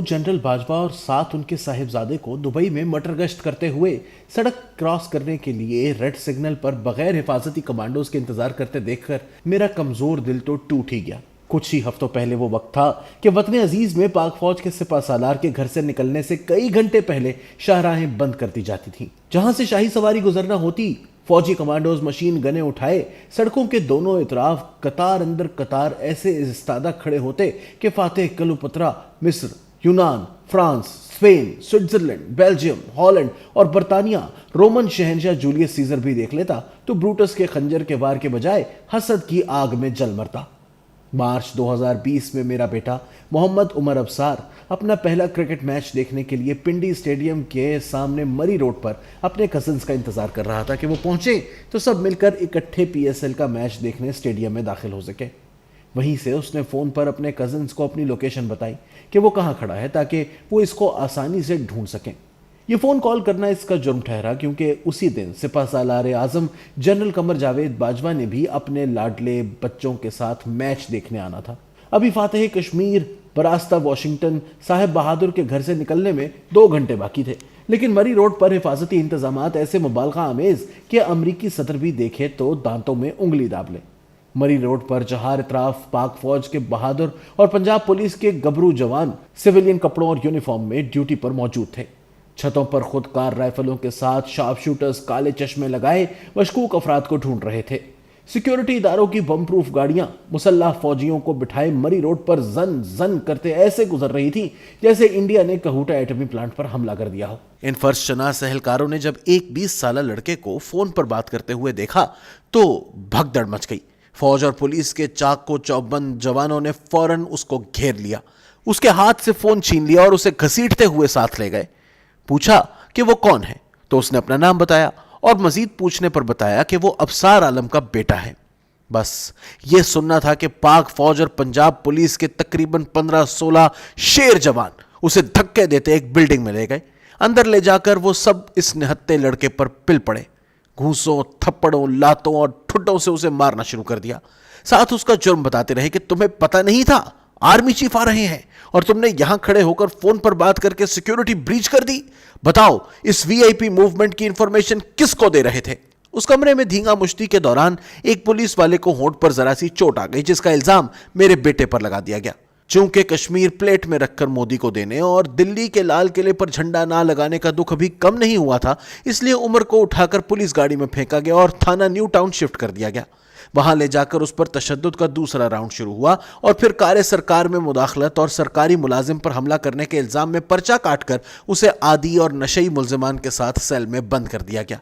दिनों जनरल बाजवा और साथ उनके साहिबजादे को दुबई में मटर गश्त करते हुए सड़क क्रॉस करने के लिए रेड सिग्नल पर बगैर हिफाजती कमांडोज के इंतजार करते देखकर मेरा कमजोर दिल तो टूट ही गया। कुछ ही हफ्तों पहले वो वक्त था कि वतन अजीज में पाक फौज के सिपा सालार के घर से निकलने से कई घंटे पहले शाहराहें बंद कर दी जाती थीं। जहां से शाही सवारी गुजरना होती, फौजी कमांडोज मशीन गने उठाए सड़कों के दोनों इतराफ कतार अंदर कतार ऐसे इस्तादा खड़े होते कि फातेह क्लियोपात्रा मिस्र, यूनान, France, Spain, Switzerland, Belgium, Holland और बर्तानिया रोमन शहंशाह जूलियस सीजर भी देख लेता तो ब्रूटस के खंजर के वार के बजाय हसद की आग में जल मरता। मार्च 2020 में मेरा बेटा मोहम्मद उमर अबसार अपना पहला क्रिकेट मैच देखने के लिए पिंडी स्टेडियम के सामने मरी रोड पर अपने कजिन्स का इंतजार कर रहा था कि वो पहुंचे तो सब मिलकर इकट्ठे पीएसएल का मैच देखने स्टेडियम में दाखिल हो सके। वहीं से उसने फ़ोन पर अपने कजिन्स को अपनी लोकेशन बताई कि वो कहाँ खड़ा है ताकि वो इसको आसानी से ढूंढ सकें। ये फ़ोन कॉल करना इसका जुर्म ठहरा क्योंकि उसी दिन सिपा सालार आज़म जनरल कमर जावेद बाजवा ने भी अपने लाडले बच्चों के साथ मैच देखने आना था। अभी फातेह कश्मीर बरास्ता वाशिंगटन साहिब बहादुर के घर से निकलने में 2 घंटे बाकी थे, लेकिन मरी रोड पर हिफाजती इंतजामात ऐसे मुबालगा आमेज कि अमरीकी सदर भी देखे तो दांतों में उंगली दाब ले। मरी रोड पर जहार इतराफ पाक फौज के बहादुर और पंजाब पुलिस के गबरू जवान सिविलियन कपड़ों और यूनिफॉर्म में ड्यूटी पर मौजूद थे। छतों पर खुदकार राइफलों के साथ शार्प शूटर्स काले चश्मे लगाए मशकूक अफराद को ढूंढ रहे थे। सिक्योरिटी इदारों की बम प्रूफ गाड़ियां मुसल्लाह फौजियों को बिठाए मरी रोड पर जन जन करते ऐसे गुजर रही थी जैसे इंडिया ने कहूटा एटमी प्लांट पर हमला कर दिया हो। इन फर्श शनास एहलकारों ने जब एक 20 साला लड़के को फोन पर बात करते हुए देखा तो भगदड़ मच गई। फौज और पुलिस के चाक को चौबंद जवानों ने फौरन उसको घेर लिया, उसके हाथ से फोन छीन लिया और उसे घसीटते हुए साथ ले गए। पूछा कि वो कौन है तो उसने अपना नाम बताया और मजीद पूछने पर बताया कि वो अबसार आलम का बेटा है। बस ये सुनना था कि पाक फौज और पंजाब पुलिस के तकरीबन 15-16 शेर जवान उसे धक्के देते एक बिल्डिंग में ले गए। अंदर ले जाकर वो सब इस निहत्ते लड़के पर पिल पड़े, घूंसों, थप्पड़ों, लातों और ठुड्डों से उसे मारना शुरू कर दिया। साथ उसका जुर्म बताते रहे कि तुम्हें पता नहीं था आर्मी चीफ आ रहे हैं और तुमने यहां खड़े होकर फोन पर बात करके सिक्योरिटी ब्रीच कर दी। बताओ इस वीआईपी मूवमेंट की इंफॉर्मेशन किसको दे रहे थे? उस कमरे में धींगा मुश्ती के दौरान एक पुलिस वाले को होंठ पर जरा सी चोट आ गई जिसका इल्जाम मेरे बेटे पर लगा दिया गया। चूंकि कश्मीर प्लेट में रखकर मोदी को देने और दिल्ली के लाल किले पर झंडा ना लगाने का दुख अभी कम नहीं हुआ था, इसलिए उमर को उठाकर पुलिस गाड़ी में फेंका गया और थाना न्यू टाउन शिफ्ट कर दिया गया। वहां ले जाकर उस पर तशद्दुद का दूसरा राउंड शुरू हुआ और फिर कार्य सरकार में मुदाखलत और सरकारी मुलाजिम पर हमला करने के इल्जाम में पर्चा काटकर उसे आदी और नशई मुल्जिमान के साथ सेल में बंद कर दिया गया।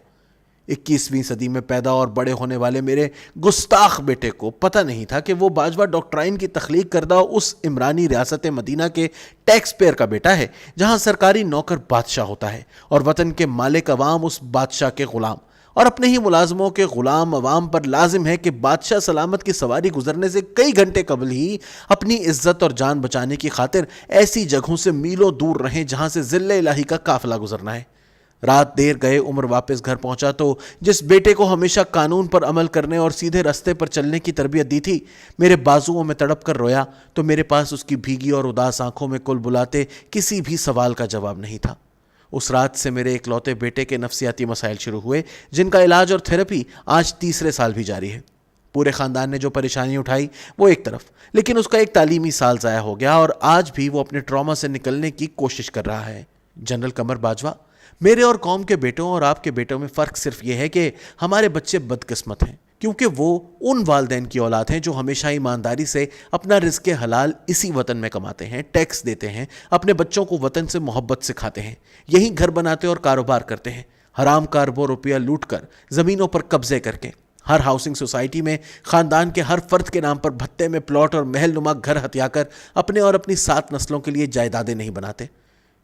21वीं सदी में पैदा और बड़े होने वाले मेरे गुस्ताख बेटे को पता नहीं था कि वो बाजवा डॉक्ट्राइन की तख्लीक करदा उस इमरानी रियासत मदीना के टैक्स पेयर का बेटा है जहां सरकारी नौकर बादशाह होता है और वतन के मालिक अवाम उस बादशाह के गुलाम, और अपने ही मुलाजमों के गुलाम अवाम पर लाजिम है कि बादशाह सलामत की सवारी गुजरने से कई घंटे कबल ही अपनी इज्जत और जान बचाने की खातिर ऐसी जगहों से मीलों दूर रहें जहां से जिल्ले इलाही का काफिला गुजरना है। रात देर गए उमर वापस घर पहुंचा तो जिस बेटे को हमेशा कानून पर अमल करने और सीधे रास्ते पर चलने की तरबियत दी थी, मेरे बाजुओं में तड़प कर रोया तो मेरे पास उसकी भीगी और उदास आंखों में कुल बुलाते किसी भी सवाल का जवाब नहीं था। उस रात से मेरे इकलौते बेटे के नफ्सियाती मसाइल शुरू हुए जिनका इलाज और थेरेपी आज 3रे साल भी जारी है। पूरे खानदान ने जो परेशानी उठाई वो एक तरफ, लेकिन उसका एक तालीमी साल ज़ाया हो गया और आज भी वो अपने ट्रॉमा से निकलने की कोशिश कर रहा है। जनरल कमर बाजवा, मेरे और कौम के बेटों और आपके बेटों में फ़र्क सिर्फ ये है कि हमारे बच्चे बदकिस्मत हैं क्योंकि वो उन वालदैन की औलाद हैं जो हमेशा ईमानदारी से अपना रिज़्क़े हलाल इसी वतन में कमाते हैं, टैक्स देते हैं, अपने बच्चों को वतन से मोहब्बत सिखाते हैं, यहीं घर बनाते और कारोबार करते हैं, हराम का अरबों रुपया लूट कर ज़मीनों पर कब्जे करके हर हाउसिंग सोसाइटी में ख़ानदान के हर फर्द के नाम पर भत्ते में प्लॉट और महल नुमा घर हथिया कर अपने और अपनी 7 नस्लों के लिए जायदादें नहीं बनाते।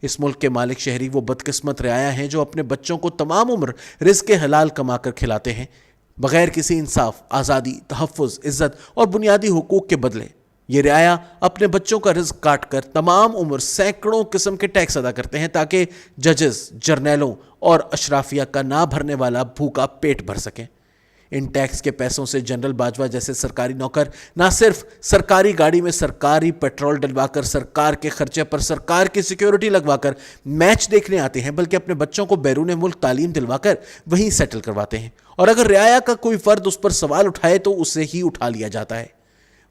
इस मुल्क के मालिक शहरी वो बदकिस्मत रियाया हैं जो अपने बच्चों को तमाम उम्र रिज़्क़े हलाल कमा कर खिलाते हैं बगैर किसी इंसाफ, आज़ादी, तहफ़्फ़ुज़, इज़्ज़त और बुनियादी हुकूक के बदले। ये रियाया अपने बच्चों का रिज़्क़ काट कर तमाम उम्र सैकड़ों किस्म के टैक्स अदा करते हैं ताकि जजेस, जर्नैलों और अशराफिया का ना भरने वाला भूखा पेट भर सकें। ان टैक्स के पैसों से जनरल बाजवा जैसे सरकारी नौकर ना सिर्फ सरकारी गाड़ी में सरकारी पेट्रोल डलवाकर सरकार के खर्चे पर सरकार की सिक्योरिटी लगवाकर मैच देखने आते हैं, बल्कि अपने बच्चों को बैरून मुल्क तालीम दिलवाकर वहीं सेटल करवाते हैं। और अगर रियाया का कोई फर्द उस पर सवाल उठाए तो उसे ही उठा लिया जाता है।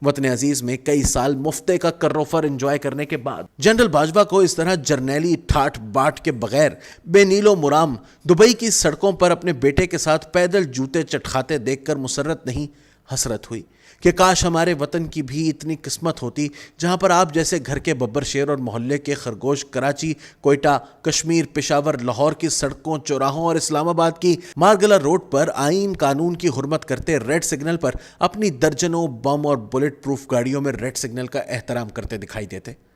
वतन अजीज में कई साल मुफ्ते का कर्रोफर एंजॉय करने के बाद जनरल बाजवा को इस तरह जर्नैली ठाठ बाट के बगैर बेनीलो मुराम दुबई की सड़कों पर अपने बेटे के साथ पैदल जूते चटखाते देखकर मुसर्रत नहीं हसरत हुई कि काश हमारे वतन की भी इतनी किस्मत होती जहां पर आप जैसे घर के बब्बर शेर और मोहल्ले के खरगोश कराची, कोयटा, कश्मीर, पेशावर, लाहौर की सड़कों, चौराहों और इस्लामाबाद की मारगला रोड पर आईन कानून की हुर्मत करते रेड सिग्नल पर अपनी दर्जनों बम और बुलेट प्रूफ गाड़ियों में रेड सिग्नल का एहतराम करते दिखाई देते।